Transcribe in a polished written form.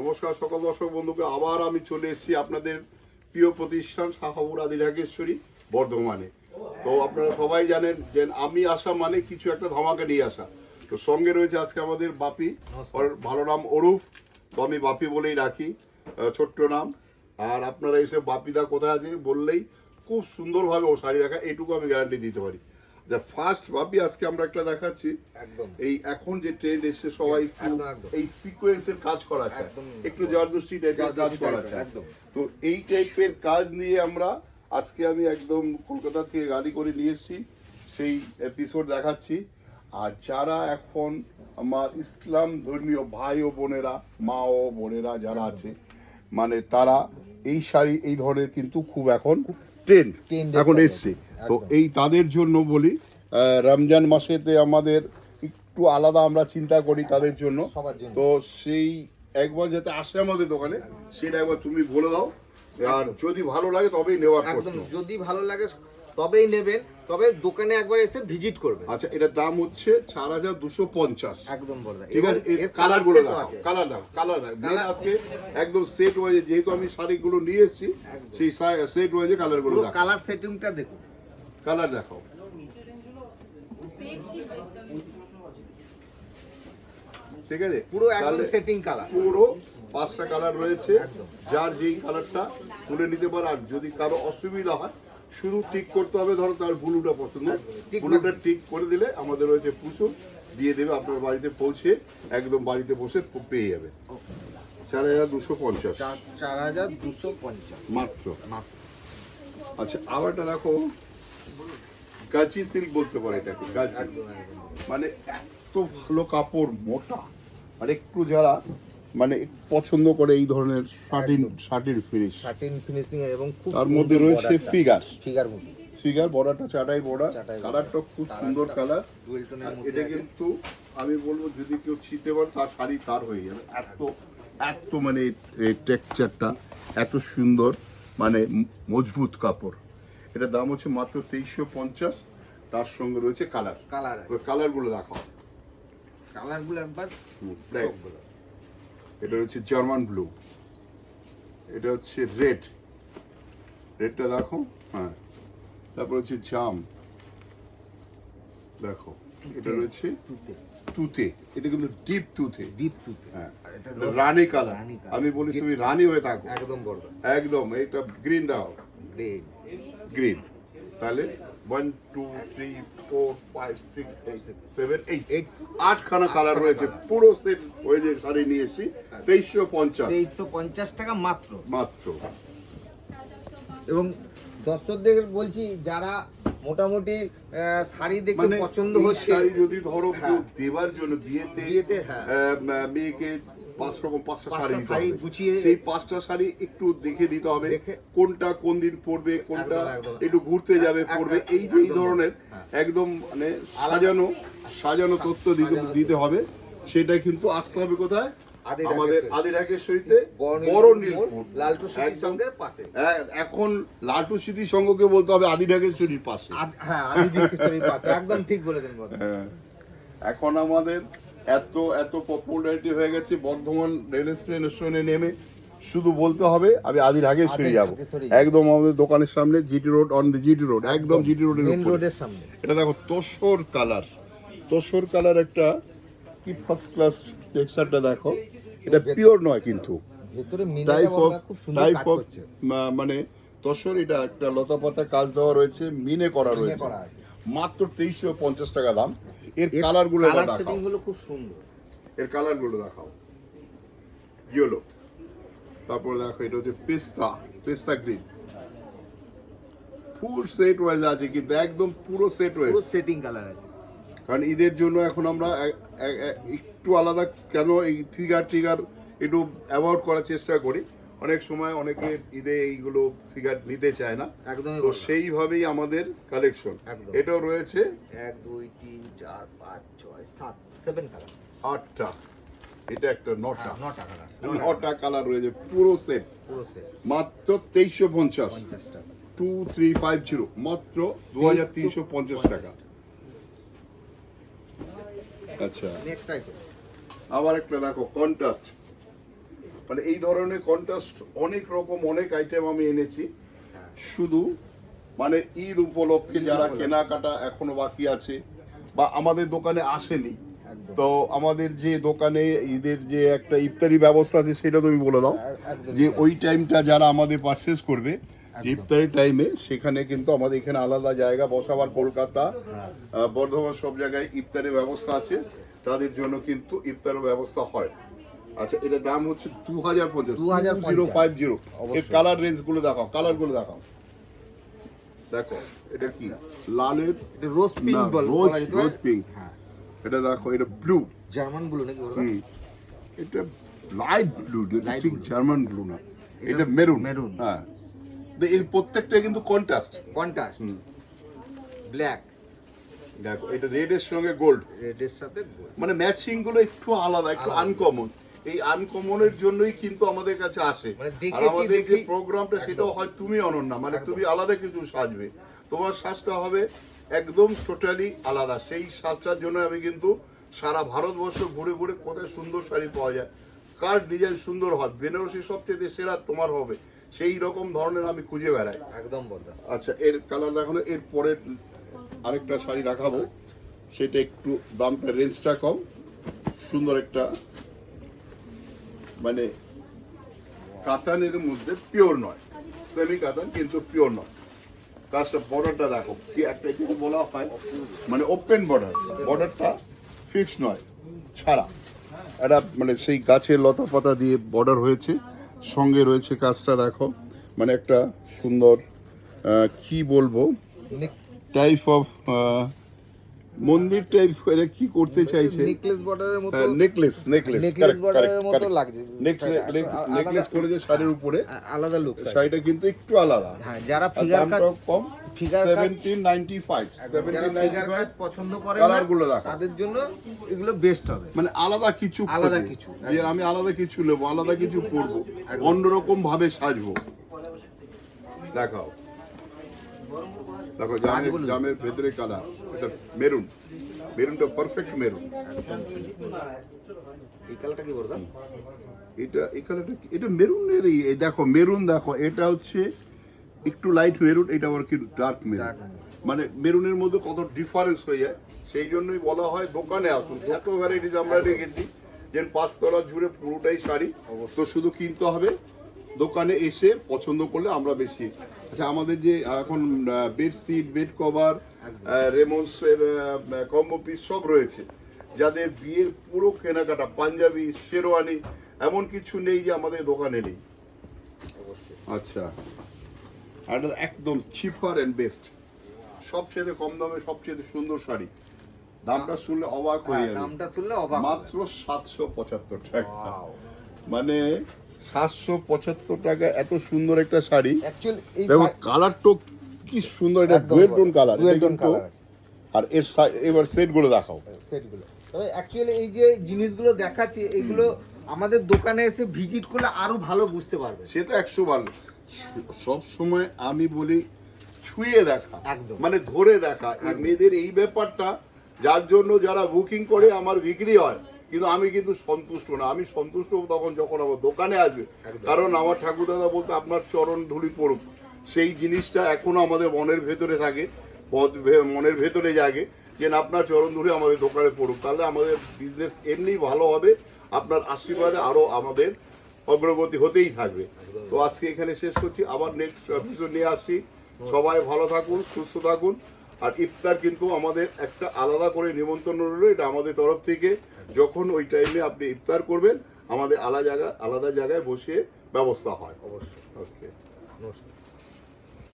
নমস্কার সকল দর্শক বন্ধুকে, আবার আমি চলে এসেছি আপনাদের প্রিয় প্রতিষ্ঠান শাখাপুর আদি ঢাকেশ্বরী বর্ধমানে। তো আপনারা সবাই জানেন যে আমি আসা মানে কিছু একটা ধামাকা নিয়ে আসা। তো সঙ্গে রয়েছে আজকে আমাদের বাপি, ওর ভালো নাম অরূপ, তো আমি বাপি বলেই রাখি, ছোট্ট নাম। আর আপনারা এসে বাপিদা কোথায় আছে বললেই খুব সুন্দরভাবে ও শাড়ি দেখা, এইটুকু আমি গ্যারান্টি দিতে পারি। ফার্স্ট বাপি আজকে আমরা একটা দেখাচ্ছি, এই এখন যে ট্রেন্ড এসে সবাই এই সিকোয়েন্সের কাজ করা চায়, একটু জর্দস্তি টাইপের কাজ করা চায়। তো এই টাইপের কাজ নিয়ে আমরা আজকে আমি একদম কলকাতা থেকে গাড়ি করে নিয়ে এসেছি, সেই এপিসোড দেখাচ্ছি। আর যারা এখন আমার ইসলাম ধর্মীয় ভাই ও বোনেরা, মা ও বোনেরা যারা আছে, মানে তারা এই শাড়ি এই ধরনের কিন্তু খুব এখন ট্রেন্ড এখন এসছে। তো এই তাদের জন্য বলি, রমজান মাসেতে আমাদের একটু আলাদা আমরা চিন্তা করি তাদের জন্য। তো সেই একবার যাতে আসে আমাদের দোকানে সেটা একবার তুমি বলে দাও। আর যদি ভালো লাগে তবেই নেওয়ার প্রশ্ন, যদি ভালো লাগে তবেই নেবেন, তবে দোকানে একবার এসে ভিজিট করবেন। আচ্ছা, এটার দাম হচ্ছে 4250। একদম বলদা, ঠিক আছে। এর কালার গুলো দাও, কালার দাও, কালার দাও। আজকে একদম সেট ওয়াইজে, যেহেতু আমি শাড়িগুলো নিয়ে এসেছি সেই সেট ওয়াইজে কালার গুলো দাও। কালার সেটিংটা দেখুন, কালার দেখাও। ঠিক আছে, পুরো একদম সেটিং কালার, পুরো 5টা কালার রয়েছে, যার যেই কালারটা তুলে নিতে পারে। আর যদি কারো অসুবিধা হয় শুধু ঠিক করতে হবে, ধরো তার ব্লুটা পছন্দ, ব্লুটা ঠিক করে দিলে আমাদের রয়েছে পুষুর দিয়ে দেবে, আপনার বাড়িতে পৌঁছে একদম বাড়িতে বসে পেয়ে যাবে। 4250 মাত্র। আচ্ছা, আবারটা দেখো, গাছি সিল্ক বলতে পারে এটাকে, গাছি। মানে এত ভালো কাপড়, মোটা, আর একটু যারা মানে পছন্দ করে এই ধরনের শার্টিন ফিনিশিং এবং খুব তার মধ্যে রয়েছে ফিগার বর্ডারটা, চাটাই বর্ডার, কালারটা খুব সুন্দর কালার। এটা কিন্তু আমি বলবো যদি কেউ ছিতে পারে তার শাড়ি তার হয়ে যাবে, এত মানে টেক্সচারটা এত সুন্দর, মানে মজবুত কাপড়। এটার দাম হচ্ছে মাত্র 2350। তার সঙ্গে রয়েছে কালারগুলো দেখাও। কালারগুলো একবার, এটা হচ্ছে জার্মান ব্লু, এটা হচ্ছে রেডটা দেখো, হ্যাঁ। তারপর হচ্ছে জাম দেখো, এটা রয়েছে তুতে, এটা কিন্তু ডিপ তুতে, হ্যাঁ, রানী কালার। আমি বলি তুমি রানী হয়ে থাকো একদম। এটা গ্রিন দাও, গ্রিন। তাহলে 1 2 3 4 5 6 7 8 8খানা কালার রয়েছে, পুরো সেট হয়ে যে শাড়ি নিয়ে এসেছি 2350 টাকা মাত্র। এবং দর্শকদের বলছি, যারা মোটামুটি শাড়ি দেখে পছন্দ হচ্ছে, শাড়ি যদি ধরো দেওয়ার জন্য বিয়েতে মেয়েকে 5টা শাড়ি গুছিয়ে, সেই 5টা শাড়ি একটু দেখে দিতে হবে, কোনটা কোন দিন পরবে, কোনটা একটু ঘুরতে যাবে পরবে, এই যে এই ধরনের একদম মানে সাজানো তথ্য দিতে হবে। সেটা কিন্তু আসতে হবে কোথায়, আমাদের আদি ঢাকেশ্বরীতে, বড়নীলপুর, লালটু স্মৃতি সংঘের পাশে। এখন লালটু স্মৃতি সংঘকে বলতে হবে আদি ঢাকেশ্বরীর পাশে। হ্যাঁ, আদি ঢাকেশ্বরীর পাশে, একদম ঠিক বলেছেন। এখন আমাদের এত পপুলারিটি হয়ে গেছে, বর্ধমান রেল স্টেশনে নেমে শুধু বলতে হবে আমি আদি ঢাকেশ্বরী যাবো, একদম আমাদের দোকানের সামনে, জিটি রোড, একদম জিটি রোডের সামনে। এটা দেখো, তোসর কালার একটা কি ফার্স্ট ক্লাস টেক্সচারটা দেখো। এটা পিওর নয় কিন্তু, টাইপ অফ মানে তোসর, এটা একটা লতা পাতা কাজ দেওয়া রয়েছে, মিনে করা রয়েছে, মাত্র 2350 টাকা দাম। এর কালারগুলো দেখাও, খুব সুন্দর। এর কালারগুলো দেখাও, ইয়েলো, তারপরে দেখো এটা হচ্ছে পেস্তা গ্রিন, ফুল সেট ওয়াইজ আছে কিন্তু একদম পুরো সেট ওয়াইজ, পুরো সেটিং কালার আছে। কারণ ঈদের জন্য এখন আমরা একটু আলাদা, কেন এই ফিগার একটু অ্যাভয়েড করার চেষ্টা করি। অনেক সময় অনেকে ঈদে এইগুলো ফিগার নিতে চায় না, তো সেইভাবেই আমাদের কালেকশন। এটাও রয়েছে 1 2 3 4 5 6 7 7 কালার, 8টা, এটা একটা 9টা কালার রয়েছে, পুরো সেট মাত্র 2350 টাকা। 2350 মাত্র 2350 টাকা। আচ্ছা, আবার একটা দেখো, কন্ট্রাস্ট মানে এই ধরনের কন্ট্রাস্ট অনেক রকম অনেক আইটেম আমি এনেছি। শুধু মানে ঈদ উপলক্ষে যারা কেনাকাটা এখনো বাকি আছে বা আমাদের দোকানে আসেনি, তো আমাদের যে দোকানে ঈদের যে একটা ইফতারি ব্যবস্থা আছে সেটা তুমি বলে দাও, যে ওই টাইমটা যারা আমাদের পারচেস করবে ইফতারি টাইমে, সেখানে কিন্তু আমাদের এখানে আলাদা জায়গা বসাবার, কলকাতা বর্ধমান সব জায়গায় ইফতারের ব্যবস্থা আছে, তাদের জন্য কিন্তু ইফতারের ব্যবস্থা হয়। আচ্ছা, এটার দাম হচ্ছে 2050। এর কালার রেঞ্জ গুলো দেখাও, কালার গুলো দেখাও। দেখো এটা কি লালের, রোজ পিঙ্ক বল, রোজ পিঙ্ক। এটা দেখো, এটা ব্লু, জার্মান ব্লু নাকি ওটা? এটা লাইট ব্লু, ঠিক জার্মান ব্লু না, এটা মেরুন। মেরুন, হ্যাঁ, এর প্রত্যেকটা কিন্তু কন্ট্রাস্ট ব্ল্যাক। দেখো এটা রেড এর সঙ্গে গোল্ড, রেডের সাথে gold। মানে ম্যাচিং গুলো একটু আলাদা, একটু আনকমন। এই আনকমনের জন্যই কিন্তু আমাদের কাছে আসে। মানে আর আমাদের যে প্রোগ্রামটা সেটাও হয় তুমি অনন্যা, মানে তুমি আলাদা কিছু সাজবে, তোমার সাজটা হবে একদম টোটালি আলাদা। সেই সাজটার জন্য আমি কিন্তু সারা ভারতবর্ষ ঘুরে ঘুরে কোথায় সুন্দর শাড়ি পাওয়া যায়, কার ডিজাইন সুন্দর হয়, বেনারসি সবচেয়ে সেরা তোমার হবে, সেই রকম ধরনের আমি খুঁজে বেড়াই। একদম বলদা। আচ্ছা, এর কালার দেখানো, এর পরের আরেকটা শাড়ি দেখাবো, সেটা একটু দামটা রেঞ্জটা কম, সুন্দর একটা মানে কাতানের মধ্যে পিওর নয়, সেমি কাতান কিন্তু পিওর নয়। কাজটা বর্ডারটা দেখো কি একটা, এটাকে বলা হয় মানে ওপেন বর্ডার, বর্ডারটা ফিক্স নয়, ছাড়া এটা মানে সেই গাছের লতা পাতা দিয়ে বর্ডার হয়েছে, সঙ্গে রয়েছে কাজটা দেখো মানে একটা সুন্দর কি বলবো টাইপ অফ মন্দির টাইপ করে কি করতে চাইছে, নেকলেস বর্ডারের মতো, নেকলেস বর্ডারের মতো লাগছে, নেকলেস করে যে শাড়ির উপরে আলাদা লুক। শাড়িটা কিন্তু একটু আলাদা। হ্যাঁ, যারা ফিগার কাট কম, ফিগার 1795 পছন্দ করে কালারগুলো দেখো, তাদের জন্য এগুলো বেস্ট হবে। মানে আলাদা কিছু, যে আমি আলাদা কিছু নেবো, আলাদা কিছু পরবো, অন্যরকম ভাবে সাজবো। দেখাও, দেখো জামের ভেতরে কালার, এটা মেরুন, মেরুনটা পারফেক্ট মেরুন। এই কালারটা কি বলতো? এটা এই কালারটা, এটা মেরুনেরই, এই দেখো মেরুন, দেখো এটা হচ্ছে একটু লাইট মেরুন, এটা আবার কি ডার্ক মেরুন, মানে মেরুনের মধ্যে কত ডিফারেন্স হয়ে যায়। সেই জন্যই বলা হয় দোকানে আসুন, এত ভ্যারাইটিস আমরা রেখেছি, যে 5 তলা জুড়ে পুরোটাই শাড়ি, তো শুধু কিনতে হবে, দোকানে এসে পছন্দ করলে আমরা বেশি। আচ্ছা, আমাদের যে এখন বেডশিট, বেড কভার, রেমন্সের কম্বো পিস সব রয়েছে, যাদের বিয়ের পুরো কেনাকাটা, পাঞ্জাবি, শেরওয়ানি, এমন কিছু নেই যে আমাদের দোকানে নেই। আচ্ছা, আর একদম চিপার অ্যান্ড বেস্ট, সবচেয়ে কম দামে সবচেয়ে সুন্দর শাড়ি, দামটা শুনলে অবাক হয়ে যাবে, দামটা শুনলে অবাক, মাত্র 775 টাকা। মানে 775 টাকা এত সুন্দর একটা শাড়ি। অ্যাকচুয়ালি এই দেখো কালারটা কি সুন্দর, এটা ডুয়েল টোন কালার, এটা কিন্তু। আর এর এবার সেটগুলো দেখাও, সেটগুলো। তবে অ্যাকচুয়ালি এই যে জিনিসগুলো দেখাচ্ছি, এগুলো আমাদের দোকানে এসে ভিজিট করলে আরো ভালো বুঝতে পারবে। সে তো 100 বার, সব সময় আমি বলি ছুঁয়ে দেখা, মানে ধরে দেখা, এই মেয়েদের এই ব্যাপারটা, যার জন্য যারা বুকিং করে আমার বিক্রি হয়, কিন্তু আমি কিন্তু সন্তুষ্ট না। আমি সন্তুষ্ট হব তখন যখন আমার দোকানে আসবে, কারণ আমার ঠাকুর দাদা বলতে আপনার চরণ ধুলি পড়ুক, সেই জিনিসটা এখনো আমাদের মনের ভেতরে থাকে, মনের ভেতরে জাগে, যে আপনার চরণ ধুলি আমাদের দোকানে পড়ুক, তাহলে আমাদের বিজনেস এমনি ভালো হবে, আপনার আশীর্বাদে আরো আমাদের অগ্রগতি হতেই থাকবে। তো আজকে এখানে শেষ করছি, আবার নেক্সট এপিসোড নিয়ে আসছি। সবাই ভালো থাকুন, সুস্থ থাকুন। আর ইফতার কিন্তু আমাদের একটা আলাদা করে নিমন্ত্রণ রইল, এটা আমাদের তরফ থেকে। যখন ওই টাইমে আপনি ইফতার করবেন, আমাদের আলাদা জায়গায় বসে ব্যবস্থা হয়। অবশ্যই। ওকে, নমস্কার।